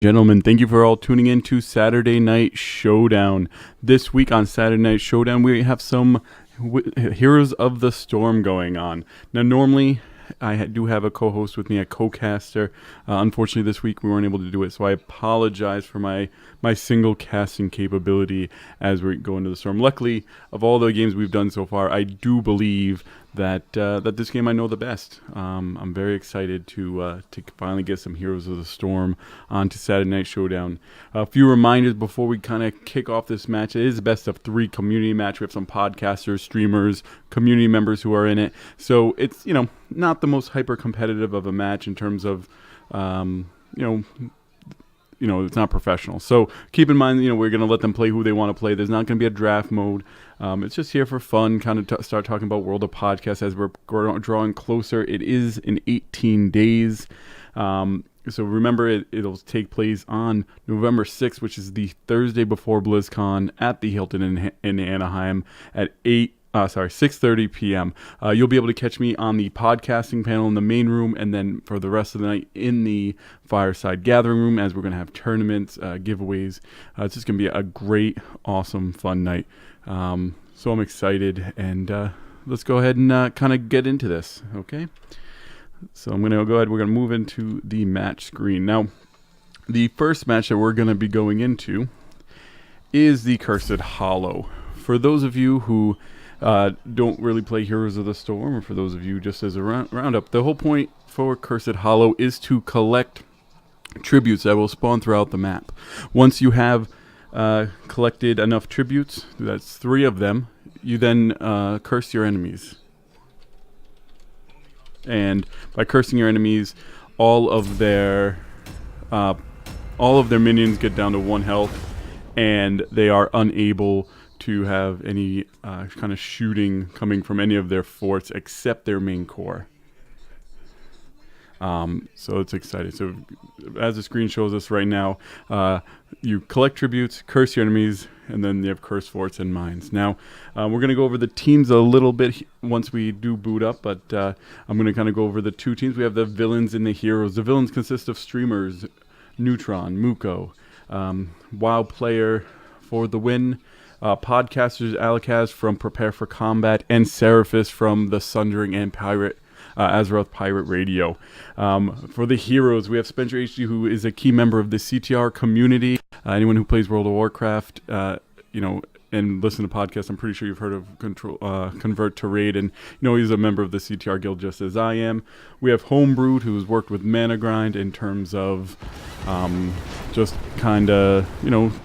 Gentlemen, thank you for all tuning in to Saturday Night Showdown. This week on Saturday Night Showdown, we have some Heroes of the Storm going on. Now, normally, I do have a co-host with me, a co-caster. Unfortunately, this week we weren't able to do it, so I apologize for my single casting capability as we go into the Storm. Luckily, of all the games we've done so far, I do believe that this game I know the best. I'm very excited to finally get some Heroes of the Storm onto Saturday Night Showdown. A few reminders before we kind of kick off this match. It is a best of 3 community match. We have some podcasters, streamers, community members who are in it. So it's, not the most hyper competitive of a match in terms of, it's not professional. So keep in mind, we're going to let them play who they want to play. There's not going to be a draft mode. It's just here for fun, kind of start talking about World of Podcasts as we're drawing closer. It is in 18 days. So remember, it'll take place on November 6th, which is the Thursday before BlizzCon at the Hilton in Anaheim at 6:30 p.m. You'll be able to catch me on the podcasting panel in the main room, and then for the rest of the night in the fireside gathering room, as we're going to have tournaments, giveaways. It's just going to be a great, awesome, fun night. So I'm excited, and let's go ahead and kind of get into this, okay? So I'm going to go ahead. We're going to move into the match screen. Now, the first match that we're going to be going into is the Cursed Hollow. For those of you who don't really play Heroes of the Storm, or for those of you just as a roundup, the whole point for Cursed Hollow is to collect tributes that will spawn throughout the map. Once you have collected enough tributes, that's 3 of them, you then curse your enemies. And by cursing your enemies, all of their minions get down to 1 health, and they are unable to have any kind of shooting coming from any of their forts except their main core. So it's exciting. So as the screen shows us right now, you collect tributes, curse your enemies, and then you have cursed forts and mines. Now, we're going to go over the teams a little bit once we do boot up, but I'm going to kind of go over the 2 teams. We have the villains and the heroes. The villains consist of streamers, Neutron, Muko, WoW player for the win, podcasters Alakaz from Prepare for Combat, and Seraphis from the Sundering and Azeroth Pirate Radio. For the heroes, we have Spencer HD, who is a key member of the CTR community. Anyone who plays World of Warcraft, and listen to podcasts, I'm pretty sure you've heard of Convert to Raid, and he's a member of the CTR guild just as I am. We have Homebrewed, who's worked with Mana Grind in terms of just kind of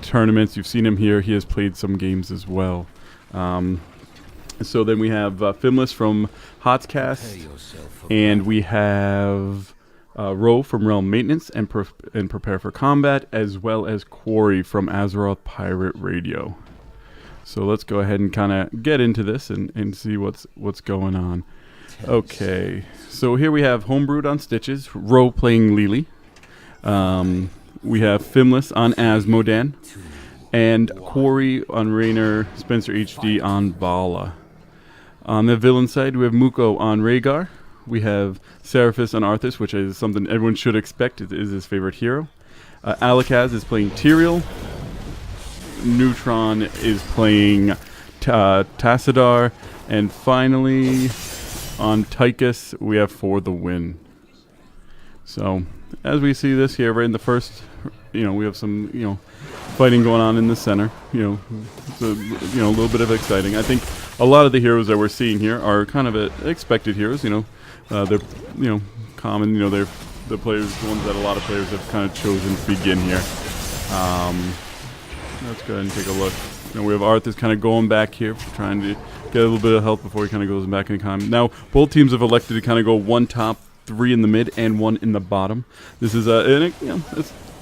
tournaments. You've seen him here. He has played some games as well. So then we have Fimless from Hotscast, and we have Ro from Realm Maintenance and Prepare for Combat, as well as Quarry from Azeroth Pirate Radio. So let's go ahead and kind of get into this and see what's going on. Okay, so here we have Homebrewed on Stitches, Ro playing Lily. We have Fimless on Asmodan, and Quarry on Raynor, Spencer HD on Bala. On the villain side, we have Muko on Rhaegar. We have Seraphis on Arthas, which is something everyone should expect. It is his favorite hero. Alakaz is playing Tyrael. Neutron is playing Tassadar. And finally, on Tychus, we have For the Win. So, as we see this here, right in the first, we have some, fighting going on in the center. It's a little bit of exciting. I think a lot of the heroes that we're seeing here are kind of expected heroes. They're common. They're the ones that a lot of players have kind of chosen to begin here. Let's go ahead and take a look. We have Arthas kind of going back here, trying to get a little bit of health before he kind of goes back in time. Now, both teams have elected to kind of go 1 top, 3 in the mid, and 1 in the bottom. This is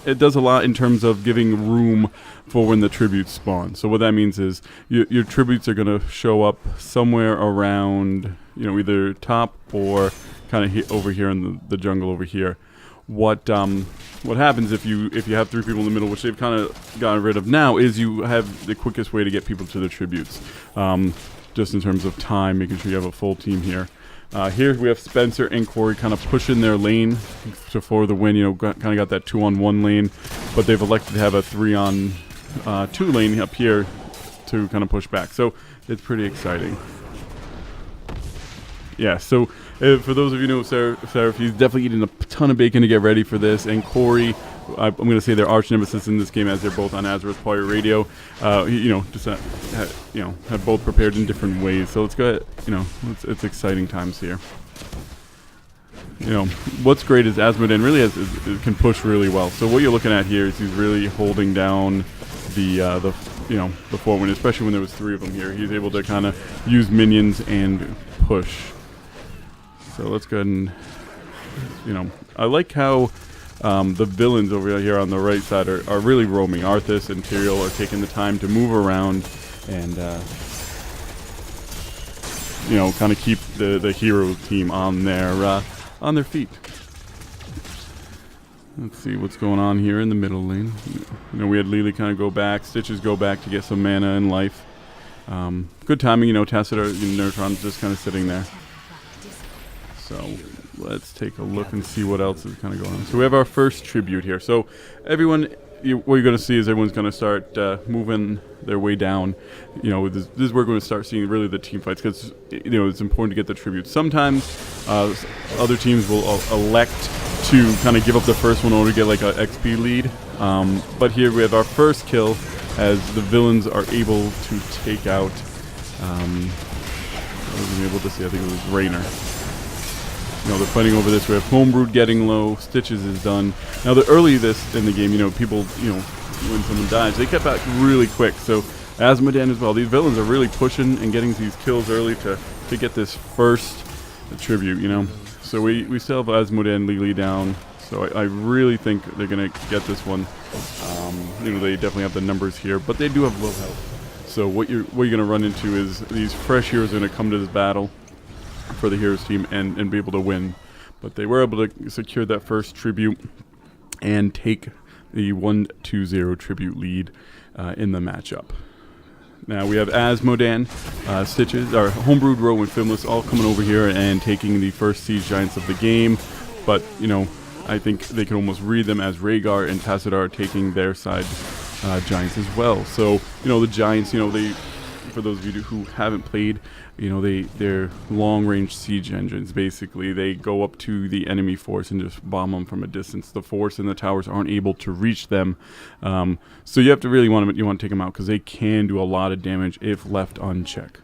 it does a lot in terms of giving room for when the tributes spawn. So what that means is your tributes are going to show up somewhere around, either top or kind of over here in the jungle over here. What happens if you have 3 people in the middle, which they've kind of gotten rid of now, is you have the quickest way to get people to the tributes. Just in terms of time, making sure you have a full team here. Here we have Spencer and Corey kind of pushing their lane for the win. You know, kind of got that 2-on-1 lane, but they've elected to have a 3-on-2 lane up here to kind of push back. So it's pretty exciting. Yeah, so for those of you who know Seraph, he's definitely eating a ton of bacon to get ready for this. And Corey, I'm going to say they're arch nemesis in this game, as they're both on Azeroth Pirate Radio. Have both prepared in different ways. So let's go ahead. You know, it's exciting times here. You know, what's great is Asmodean really can push really well. So what you're looking at here is he's really holding down the fort win, especially when there was 3 of them here. He's able to kind of use minions and push. So let's go ahead and, you know, I like how the villains over here on the right side are really roaming. Arthas and Tyrael are taking the time to move around and, you know, kind of keep the hero team on their feet. Let's see what's going on here in the middle lane. You know, we had Lily kind of go back, Stitches go back to get some mana and life. Good timing, you know, Tassadar and Neutron's just kind of sitting there. So let's take a look and see what else is kind of going on. So we have our first tribute here. So everyone, what you're going to see is everyone's going to start moving their way down. You know, this is where we're going to start seeing really the team fights, because, you know, it's important to get the tribute. Sometimes other teams will elect to kind of give up the first one in order to get like an XP lead. But here we have our first kill as the villains are able to take out, I wasn't able to see, I think it was Raynor. You know, they're fighting over this. We have Homebrewed getting low. Stitches is done. Now, early this in the game, you know, people, you know, when someone dies, they get back really quick. So, Asmodean as well. These villains are really pushing and getting these kills early to get this first tribute, you know. So, we still have Asmodean and Lily down. So, I really think they're going to get this one. You know, they definitely have the numbers here, but they do have low health. So, what you're going to run into is these fresh heroes are going to come to this battle for the heroes team and be able to win. But they were able to secure that first tribute and take the 1-2-0 tribute lead in the matchup. Now we have Asmodean, Stitches, our Homebrewed, Row, and Finless all coming over here and taking the first Siege Giants of the game. But, you know, I think they can almost read them as Rhaegar and Tassadar taking their side Giants as well. So, you know, the Giants, you know, they, for those of you who haven't played, you know, they're long-range siege engines. Basically, they go up to the enemy force and just bomb them from a distance. The force and the towers aren't able to reach them, so you have to really want to take them out, because they can do a lot of damage if left unchecked.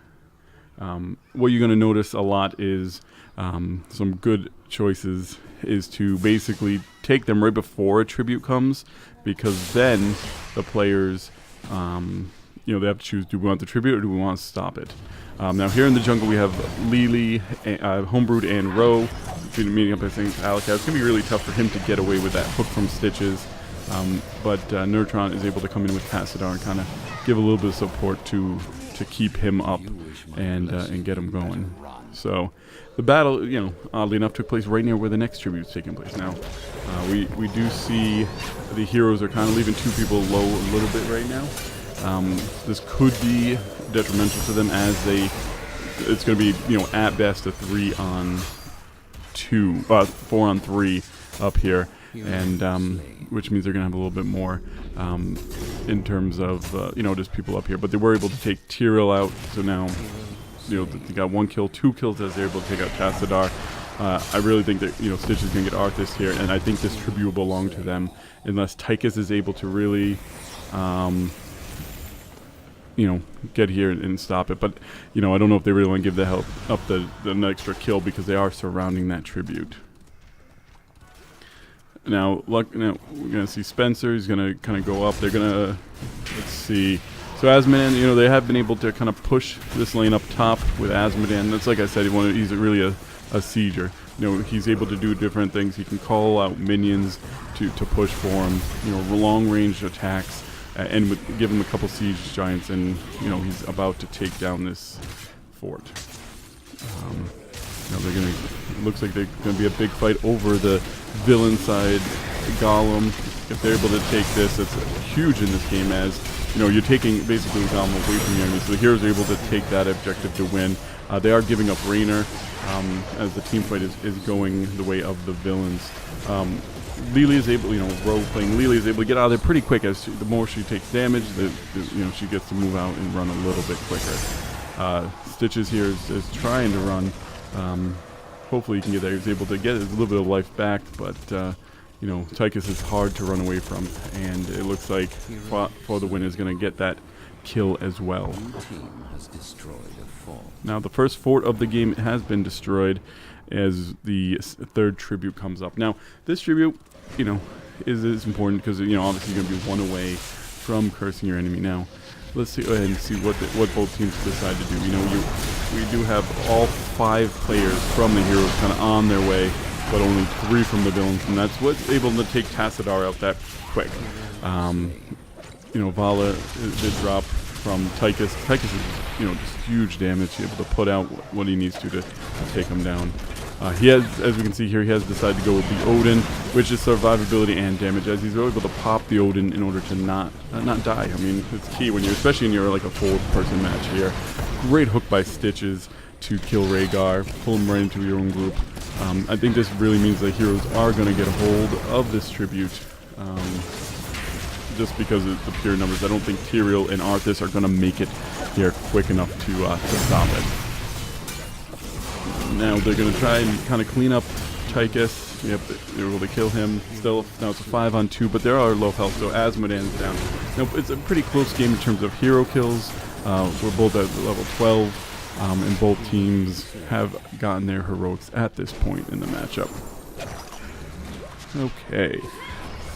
What you're going to notice a lot is some good choices is to basically take them right before a tribute comes, because then the players, you know, they have to choose, do we want the tribute or do we want to stop it? Now here in the jungle we have Lily, Homebrewed, and Row meeting up against Alakaz. It's going to be really tough for him to get away with that hook from Stitches, but Neutron is able to come in with Tassadar and kind of give a little bit of support to keep him up and get him going. So the battle, you know, oddly enough, took place right near where the next tribute is taking place. Now we do see the heroes are kind of leaving 2 people low a little bit right now. This could be detrimental to them, as it's going to be, you know, at best a 4-on-3 up here, and which means they're going to have a little bit more in terms of you know, just people up here. But they were able to take Tyrael out, so now, you know, they got 1 kill, 2 kills as they're able to take out Tassadar. I really think that, you know, Stitch is going to get Arthas here, and I think this tribute will belong to them unless Tychus is able to really you know, get here and stop it. But, you know, I don't know if they really want to give the help up the extra kill, because they are surrounding that tribute. Now we're gonna see Spencer. He's gonna kind of go up. They're gonna, let's see. So Asmodean, you know, they have been able to kind of push this lane up top with Asmodean. That's, like I said, he's really a sieger. You know, he's able to do different things. He can call out minions to push for him. You know, long range attacks. And give him a couple siege giants, and, you know, he's about to take down this fort. You know, they're gonna. It looks like they're gonna be a big fight over the villain side Golem. If they're able to take this, it's huge in this game, as, you know, you're taking basically the Golem away from the enemy. So the heroes are able to take that objective to win. They are giving up Raynor as the team fight is going the way of the villains. Lily is able, Ro playing Lily is able to get out of there pretty quick. The more she takes damage, she gets to move out and run a little bit quicker. Stitches here is trying to run. Hopefully he can get there. He's able to get a little bit of life back, but Tychus is hard to run away from, and it looks like For the Win is going to get that kill as well. Now the first fort of the game has been destroyed as the third tribute comes up. Now this tribute, is important because obviously you're going to be one away from cursing your enemy. Now let's go ahead and see what both teams decide to do. We do have all 5 players from the heroes kind of on their way, but only 3 from the villains, and that's what's able to take Tassadar out that quick. Vala did drop from Tychus. Tychus is, just huge damage. He's able to put out what he needs to take him down. He has, as we can see here, he has decided to go with the Odin, which is survivability and damage, as he's able to pop the Odin in order to not die. I mean, it's key when especially in your like a 4-person match here. Great hook by Stitches to kill Rhaegar, pull him right into your own group. I think this really means that heroes are going to get a hold of this tribute. Just because of the pure numbers. I don't think Tyrael and Arthas are going to make it here quick enough to stop it. Now they're going to try and kind of clean up Tychus. Yep, they're able to kill him. Still, now it's a 5-on-2, but there are low health, so Azmodan's down. Now it's a pretty close game in terms of hero kills. We're both at level 12, and both teams have gotten their heroics at this point in the matchup. Okay,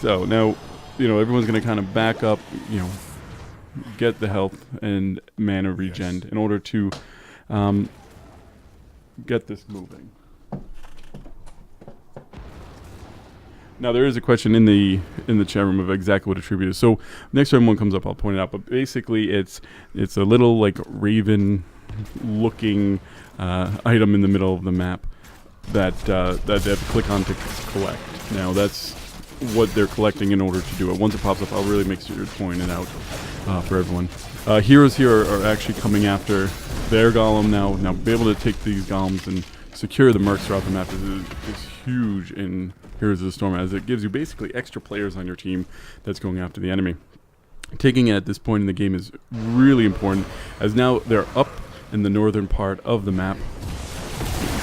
so now everyone's going to kind of back up, get the health and mana regen in order to get this moving. Now there is a question in the chat room of exactly what a tribute is. So next time one comes up, I'll point it out. But basically, it's a little like raven-looking item in the middle of the map that they have to click on to collect. Now that's what they're collecting in order to do it. Once it pops up, I'll really make sure to point it out for everyone. Heroes here are actually coming after their golem now. Now, be able to take these golems and secure the mercs throughout the map is huge in Heroes of the Storm, as it gives you basically extra players on your team that's going after the enemy. Taking it at this point in the game is really important, as now they're up in the northern part of the map,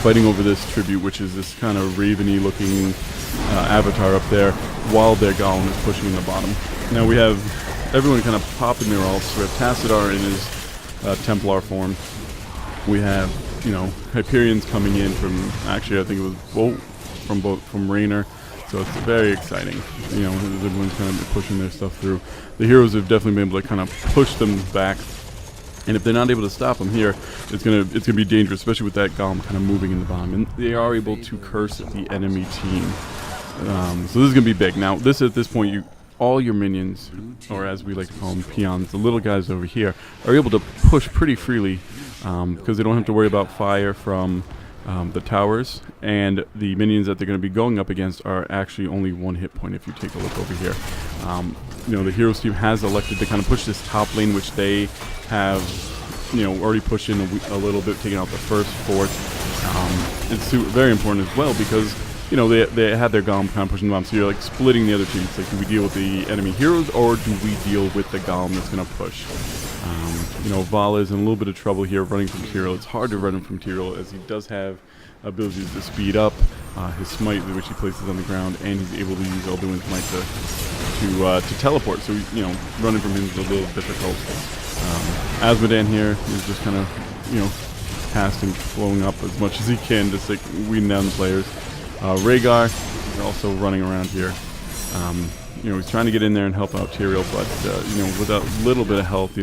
fighting over this tribute, which is this kind of raveny looking avatar up there, while their golem is pushing in the bottom. Now we have everyone kind of popping their ults. We have Tassadar in his Templar form. We have, Hyperion's coming in from, actually I think it was from Raynor. So it's very exciting. Everyone's kind of pushing their stuff through. The heroes have definitely been able to kind of push them back. And if they're not able to stop them here, it's gonna be dangerous, especially with that golem kind of moving in the bottom. And they are able to curse the enemy team. So this is gonna be big. Now, at this point, all your minions, or as we like to call them, peons, the little guys over here, are able to push pretty freely because they don't have to worry about fire from the towers, and the minions that they're going to be going up against are actually only 1 hit point if you take a look over here. The Heroes team has elected to kind of push this top lane, which they have already pushed in a little bit, taking out the first fort. It's very important as well because they had their golem kind of pushing them, so you're like splitting the other teams. It's like, do we deal with the enemy heroes or do we deal with the golem that's going to push? Vala is in a little bit of trouble here running from Tyrael. It's hard to run him from Tyrael as he does have abilities to speed up, his smite, which he places on the ground, and he's able to use Elduin's might to teleport. So running from him is a little difficult. Azmodan here is just kind of casting, blowing up as much as he can, just like weeding down the players. Rhaegar is also running around here. He's trying to get in there and help out Tyrael, but with a little bit of health,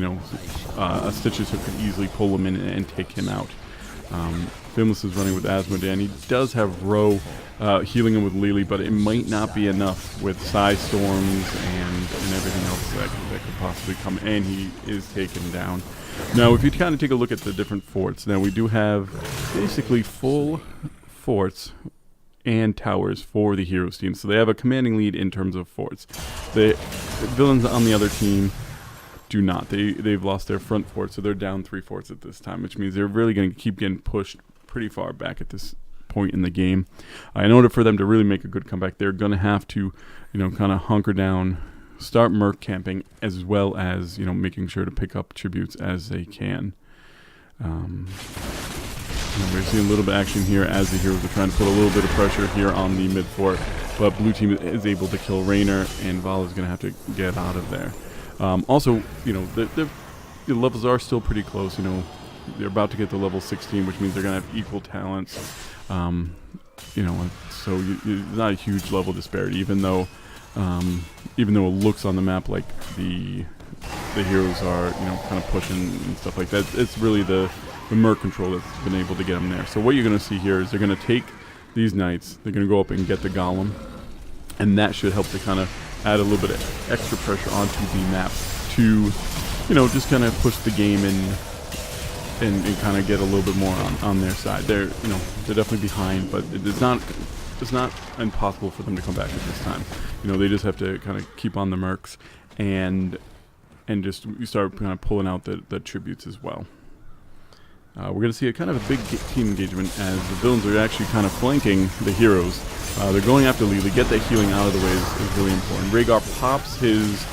a Stitches who could easily pull him in and take him out. Finless is running with Azmodan. He does have Ro healing him with Lily, but it might not be enough with Psy Storms and everything else that could possibly come, and he is taken down. Now, if you kind of take a look at the different forts, now we do have basically full forts and towers for the Heroes team. So they have a commanding lead in terms of forts. The villains on the other team do not. They've lost their front fort, so they're down 3 forts at this time, which means they're really going to keep getting pushed pretty far back at this point in the game. In order for them to really make a good comeback, they're going to have to, kind of hunker down, start merc camping, as well as, making sure to pick up tributes as they can. We're seeing a little bit of action here as the heroes are trying to put a little bit of pressure here on the mid fort, but blue team is able to kill Raynor, and Val is going to have to get out of there. Also, the levels are still pretty close. They're about to get to level 16, which means they're going to have equal talents. So it's not a huge level disparity, even though it looks on the map like the heroes are, kind of pushing and stuff like that. It's really the merc control that's been able to get them there. So what you're going to see here is they're going to take these knights, they're going to go up and get the golem, and that should help to kind of add a little bit of extra pressure onto the map to, just kind of push the game and kind of get a little bit more on their side. They're definitely behind, but it's not impossible for them to come back at this time. They just have to kind of keep on the mercs and just start kind of pulling out the tributes as well. We're going to see a kind of a big team engagement as the villains are actually kind of flanking the heroes. They're going after Lee. To get that healing out of the way is really important. Rhaegar pops his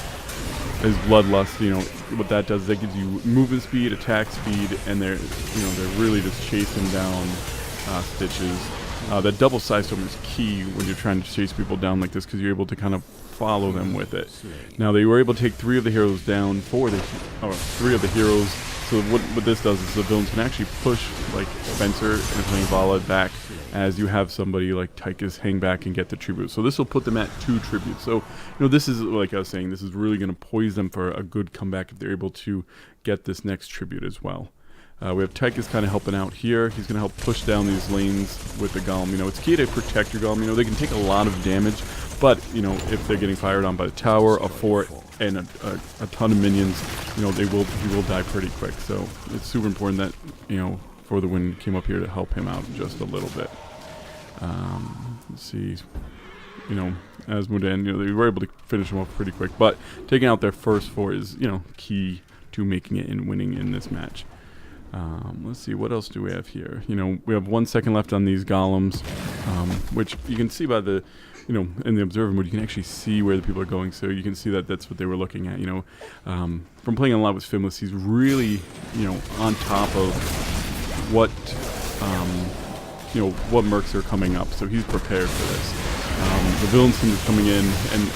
bloodlust. What that does is that gives you movement speed, attack speed, and they're really just chasing down Stitches. That double side storm is key when you're trying to chase people down like this, because you're able to kind of follow them with it. Now they were able to take 3 of the heroes down, 3 of the heroes. So what this does is the villains can actually push like Spencer and Vala back, as you have somebody like Tychus hang back and get the tribute. So this will put them at 2 tributes. So this is, like I was saying, this is really going to poise them for a good comeback if they're able to get this next tribute as well. We have Tychus kind of helping out here. He's going to help push down these lanes with the golem. It's key to protect your golem. They can take a lot of damage, but if they're getting fired on by the tower, a fort, and a ton of minions, he will die pretty quick. So it's super important that For the Win came up here to help him out just a little bit. Let's see, Asmodan, they were able to finish him off pretty quick, but taking out their first 4 is key to making it and winning in this match. Let's see, what else do we have here? We have 1 second left on these golems, which you can see by the, in the observer mode, you can actually see where the people are going. So you can see that that's what they were looking at. From playing a lot with Finless, he's really, on top of what, what mercs are coming up. So he's prepared for this. The villains team is coming in, and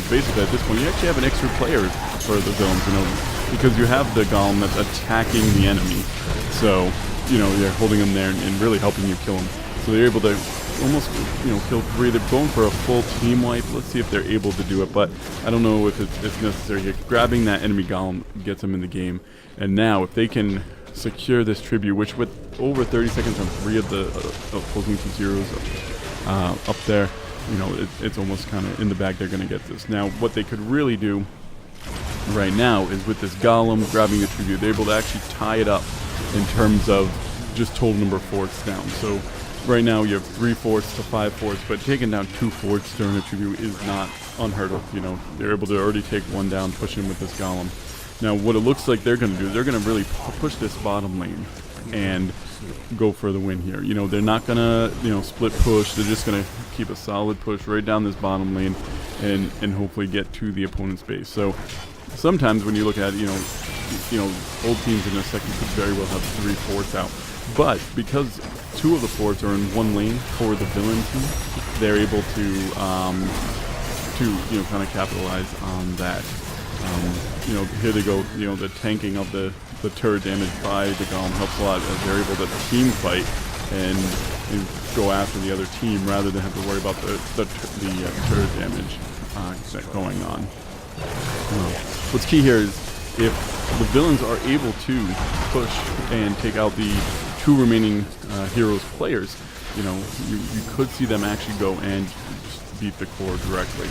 basically at this point, you actually have an extra player for the villains. Because you have the golem that's attacking the enemy, so they're holding them there and really helping you kill them. So they're able to almost kill 3. They're going for a full team wipe. Let's see if they're able to do it, but I don't know if it's necessary here. Grabbing that enemy golem gets them in the game, and now if they can secure this tribute, which with over 30 seconds on 3 of the opposing team's heroes up there, it's almost kind of in the bag. They're going to get this. Now what they could really do right now is with this golem grabbing the tribute, they're able to actually tie it up in terms of just total number of forts down. So right now you have 3 forts to 5 forts, but taking down 2 forts during a tribute is not unheard of. They're able to already take 1 down, pushing with this golem. Now what it looks like they're going to do, they're going to really push this bottom lane and go for the win here. They're not going to split push. They're just going to keep a solid push right down this bottom lane and hopefully get to the opponent's base. So sometimes when you look at old teams in a second could very well have 3 forts out, but because 2 of the forts are in 1 lane for the villain team, they're able to kind of capitalize on that. Here they go. The tanking of the turret damage by the golem helps a lot, as they're able to team fight and go after the other team rather than have to worry about the turret damage going on. What's key here is if the villains are able to push and take out the 2 remaining heroes players, you could see them actually go and just beat the core directly.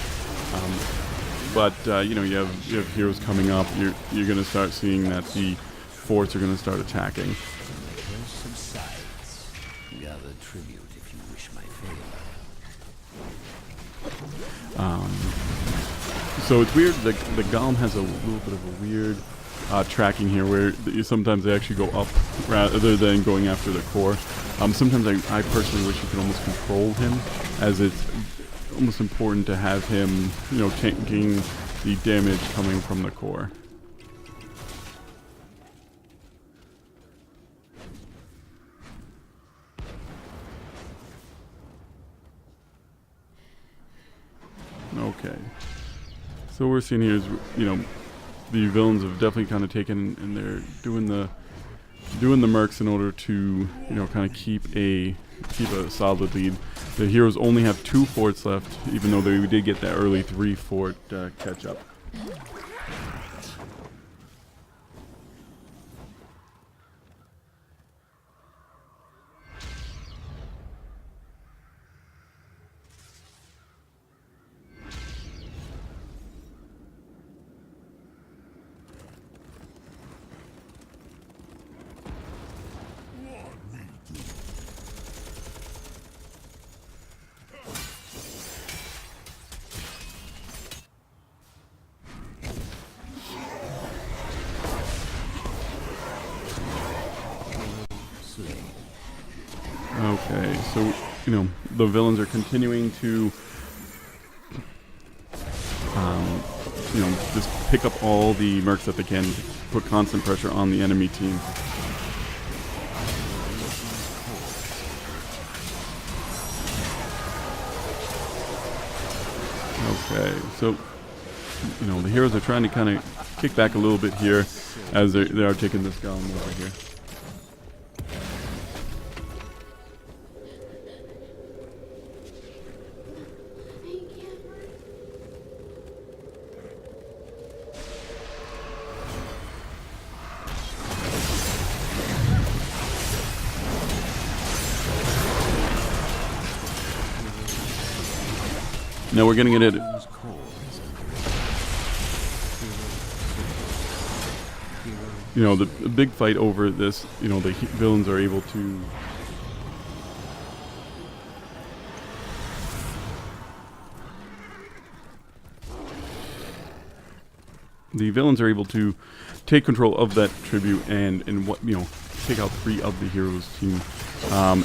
But you have heroes coming up. You're going to start seeing that the forts are going to start attacking. Gather tribute if you wish my favor. So it's weird. The Golem has a little bit of a weird tracking here, where sometimes they actually go up rather than going after the core. Sometimes I personally wish you could almost control him, as it's almost important to have him, taking the damage coming from the core. Okay. So what we're seeing here is, the villains have definitely kind of taken, and they're doing the mercs in order to, kind of keep a solid lead. The heroes only have 2 forts left, even though they did get that early 3 fort catch up. Okay, so, the villains are continuing to, just pick up all the mercs that they can, put constant pressure on the enemy team. Okay, so, the heroes are trying to kind of kick back a little bit here, as they are taking this golem over here. Now we're getting it at the big fight over this. The villains are able to take control of that tribute and take out 3 of the heroes' team.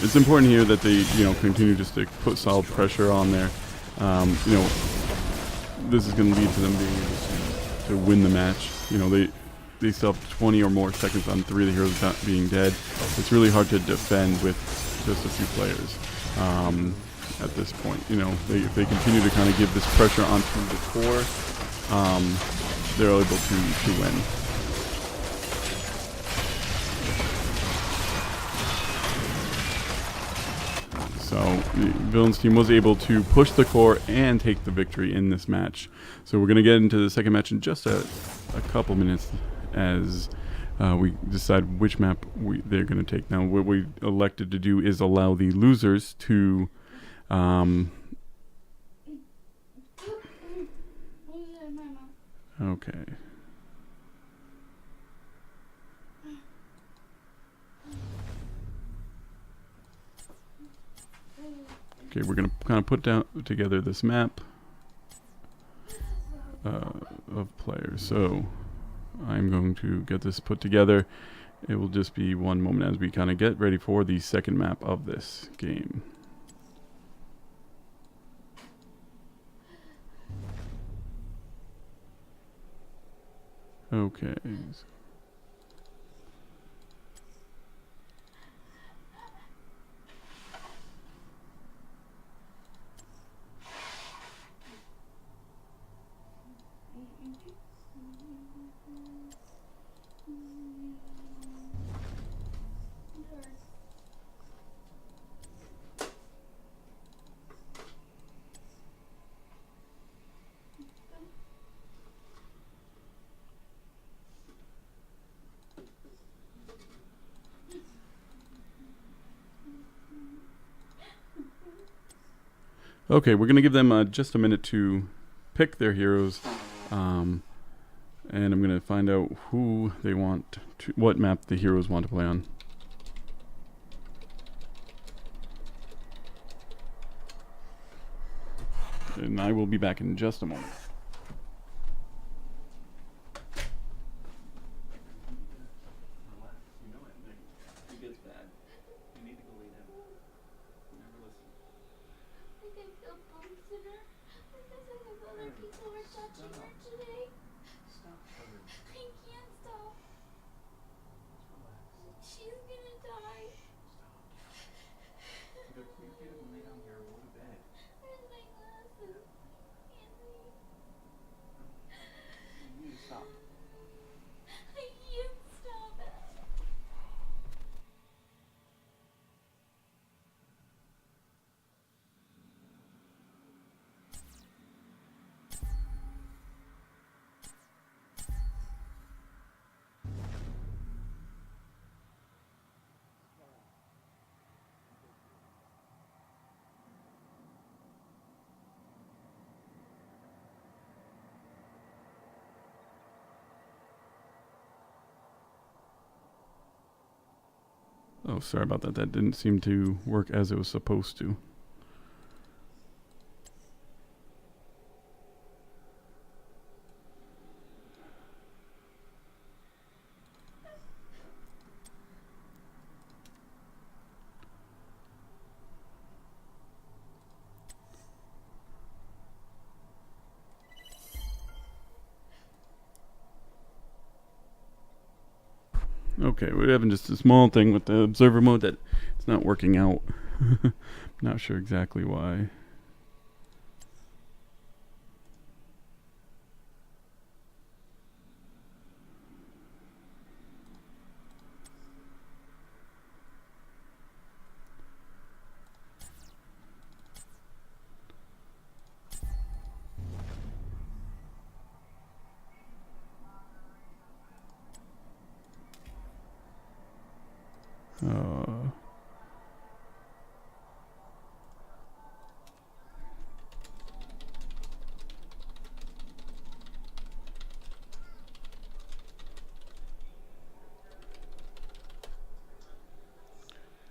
It's important here that they continue just to put solid pressure on there. This is going to lead to them being able to win the match. They still have 20 or more seconds on 3 of the heroes not being dead. It's really hard to defend with just a few players at this point. If they continue to kind of give this pressure onto the core, they're able to win. So the villains team was able to push the core and take the victory in this match. So we're going to get into the second match in just a couple minutes, as we decide which map they're going to take. Now, what we elected to do is allow the losers to okay. Okay, we're going to kind of put together this map of players. So I'm going to get this put together. It will just be one moment as we kind of get ready for the second map of this game. Okay. Okay, we're going to give them just a minute to pick their heroes, and I'm going to find out who they want to, what map the heroes want to play on. And I will be back in just a moment. Oh, sorry about that. That didn't seem to work as it was supposed to. Okay, we're having just a small thing with the observer mode that it's not working out. Not sure exactly why. Uh,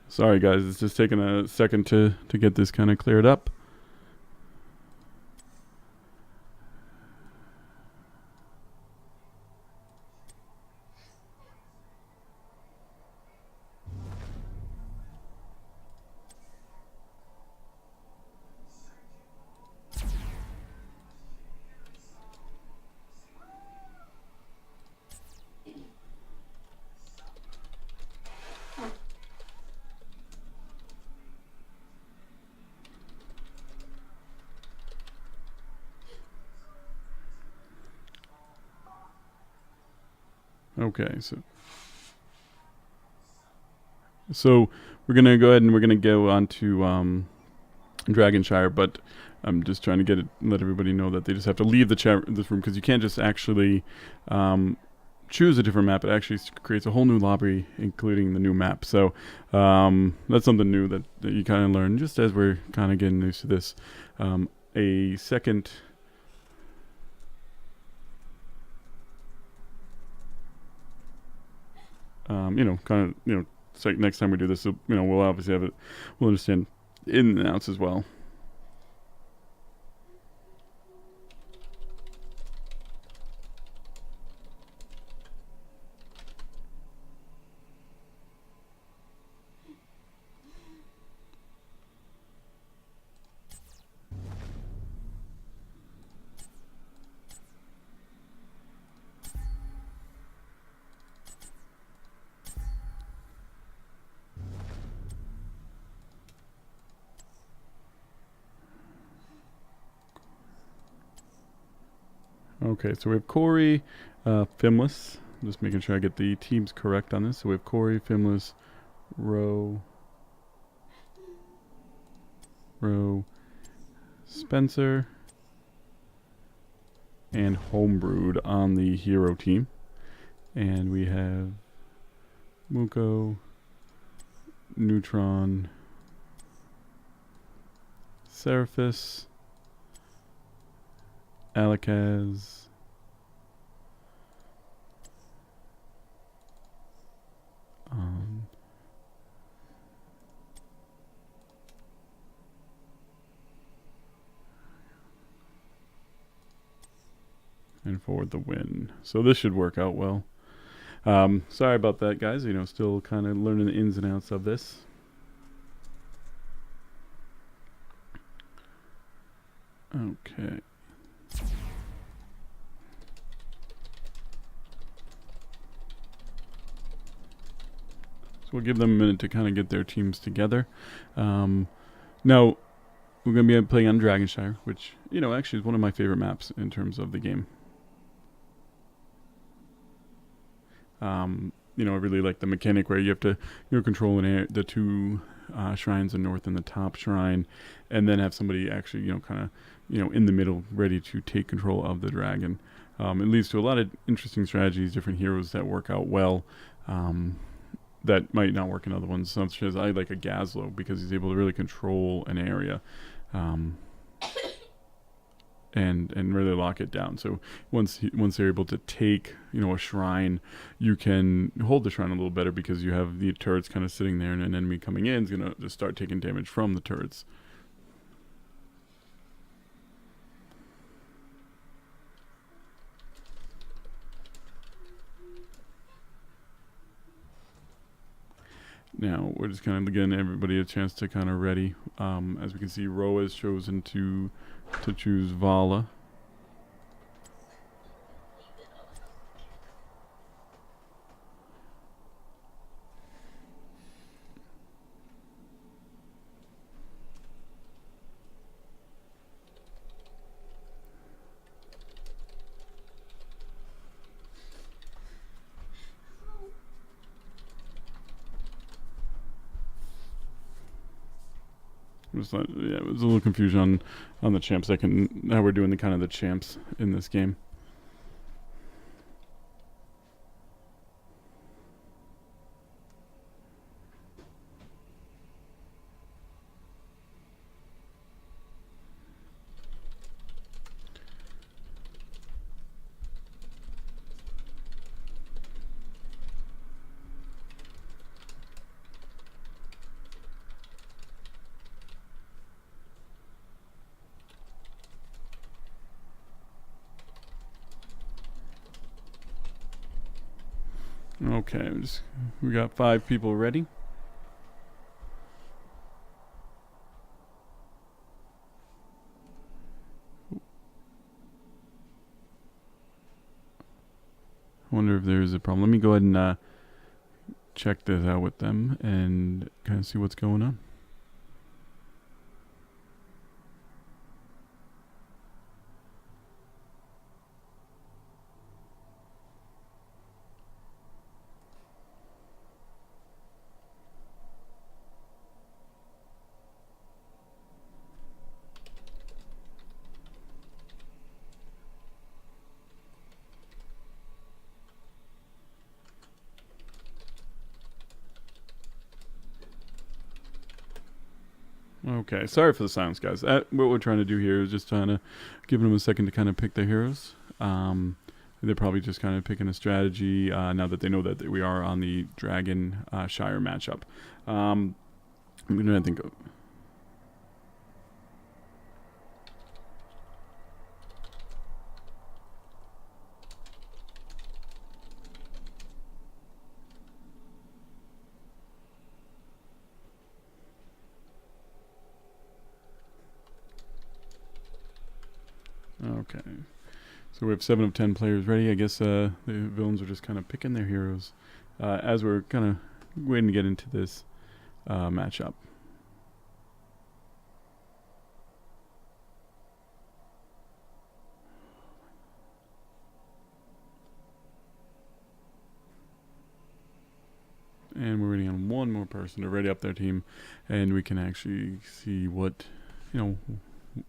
Sorry guys, it's just taking a second to get this kind of cleared up. Okay, so we're gonna go ahead and we're gonna go on to Dragonshire, but I'm just trying to let everybody know that they just have to leave this room, because you can't just actually choose a different map. It actually creates a whole new lobby, including the new map. So that's something new that you kind of learn just as we're kind of getting used to this. A second. It's like next time we do this, we'll obviously have it. We'll understand in and outs as well. Okay, so we have Corey, Fimless. I'm just making sure I get the teams correct on this. So we have Corey, Fimless, Roe, Spencer, and Homebrewed on the hero team. And we have Muko, Neutron, Seraphis, Alakaz, and for the win. So this should work out well. Sorry about that, guys. Still kind of learning the ins and outs of this. Okay. So we'll give them a minute to kind of get their teams together. Now, we're going to be playing on Dragonshire, which, actually is one of my favorite maps in terms of the game. I really like the mechanic where you have to, control the two shrines, the north and the top shrine, and then have somebody actually, kind of, in the middle, ready to take control of the dragon. It leads to a lot of interesting strategies, different heroes that work out well, that might not work in other ones, such as I like a Gazlo because he's able to really control an area. and really lock it down. So once they're able to take a shrine, you can hold the shrine a little better because you have the turrets kind of sitting there, and an enemy coming in is gonna just start taking damage from the turrets. Now we're just kind of giving everybody a chance to kind of ready. As we can see, Ro has chosen to choose Vala. It was a little confusion on the champ second. How we're doing the champs in this game. Okay, we got 5 people ready. I wonder if there's a problem. Let me go ahead and check this out with them and kind of see what's going on. Okay, sorry for the silence, guys. What we're trying to do here is just trying to give them a second to kind of pick their heroes. They're probably just kind of picking a strategy now that they know that we are on the Dragon Shire matchup. I'm gonna think. Okay, so we have 7 of 10 players ready. I guess the villains are just kind of picking their heroes as we're kind of waiting to get into this matchup. And we're waiting on one more person to ready up their team, and we can actually see what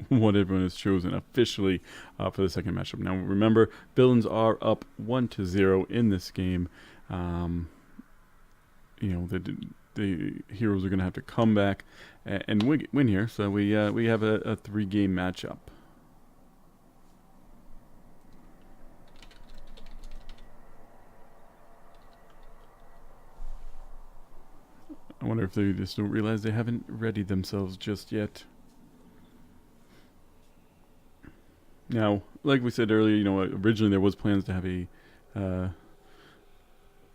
what everyone has chosen officially for the second matchup. Now remember, villains are up 1-0 in this game. The heroes are going to have to come back and win here. So we have a 3-game matchup. I wonder if they just don't realize they haven't readied themselves just yet. Now, like we said earlier, originally there was plans to have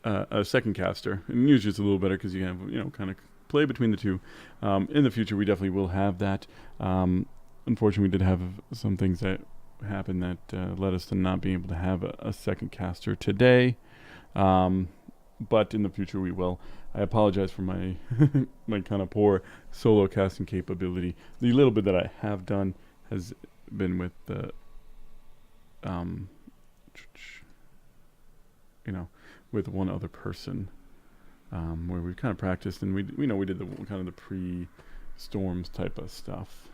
a second caster, and usually it's a little better because you have kind of play between the two. In the future, we definitely will have that. Unfortunately, we did have some things that happened that led us to not being able to have a second caster today. But in the future, we will. I apologize for my my kind of poor solo casting capability. The little bit that I have done has been with the with one other person, where we kind of practiced, and we did the kind of the pre-storms type of stuff.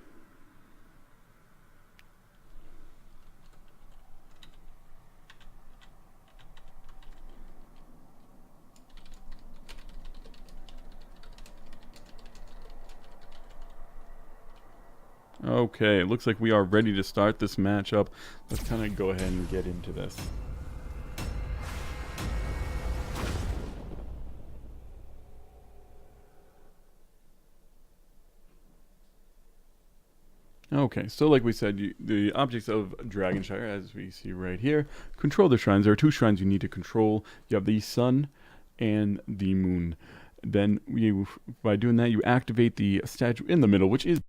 Okay, it looks like we are ready to start this matchup. Let's kind of go ahead and get into this. Okay, so like we said, the objects of Dragonshire, as we see right here, control the shrines. There are 2 shrines you need to control. You have the sun and the moon. Then by doing that, you activate the statue in the middle, which is